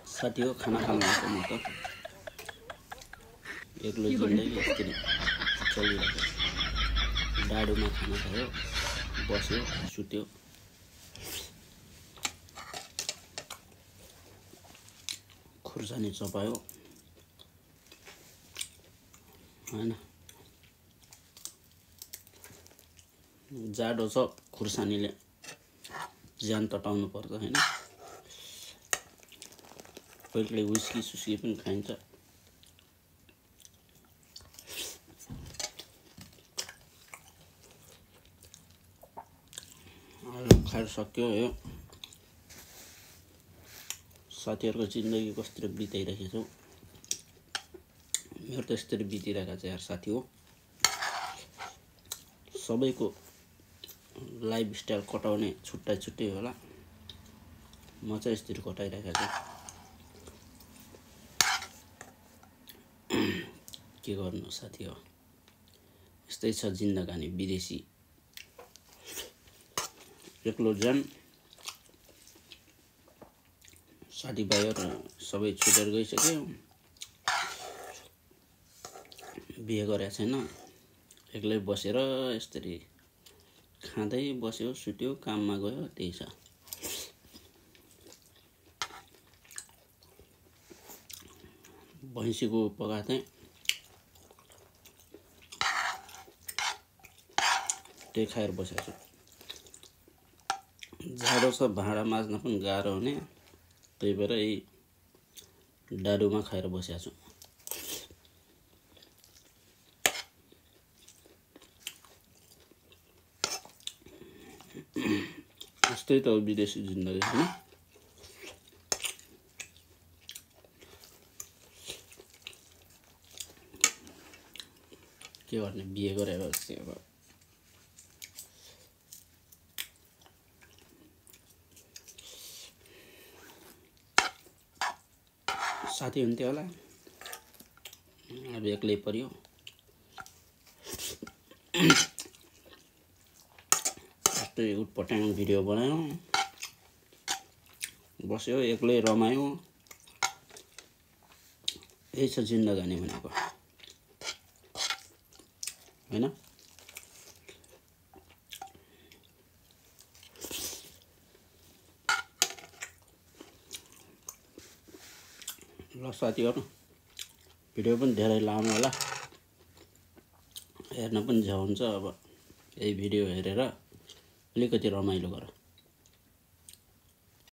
साथी हो खाना खानु आएको म त एक्लो जिन्दगी यसरी चलिरहेको छ। डाडुमा खाना खायो, बस्यो, सुत्यो। खुर्सानी चपायो हैन। जाडो छ, खुर्सानीले ज्यान तताउनु पर्छ हैन। कहिले विस्की सुस्की पनि खाइन्छ। खाएर सक्यो यो साथीहरुको जिन्दगी कस्तो बिताइरहेको छौ। मेरो त यस्तरी बितिरहेको छ यार साथी हो। सबैको लाइफ स्टाइल कटाउने छुट्टै छुट्टै होला। म चाहिँ यस्तरी कटाइरहेको छु। के गर्नु साथी हो, यस्तै छ जिन्दगानी विदेशी। एक्लो जान साथीभाइहरु सबै छुटेर गइसक्यो। बिहे गरेको छैन, एक्लै बसेर यस्तरी खाँदै बस्यो, सुत्यो, काममा गयो, त्यही छ। भैँसीको पकाएको थिएँ, त्यही खाएर बसेको छु। जाडो छ, भाँडा माझ्न पनि गाह्रो हुने, त्यही भएर यही डाडुमा खाएर बसेको छु। यस्तै त हो विदेशी जिन्दगी हैन। के गर्ने, बिहे गरेर अब साथी हुन्थ्यो होला, अब एक्लै पर्यो। यस्तै उटपटाङ भिडियो बनायो, बस्यो, एक्लै रमायो। यही छ जिन्दगानी भनेको हैन। ल साथीहरु, भिडियो पनि धेरै लामो होला, हेर्न पनि झ्याउ हुन्छ। अब यही भिडियो हेरेर अलिकति रमाइलो गर।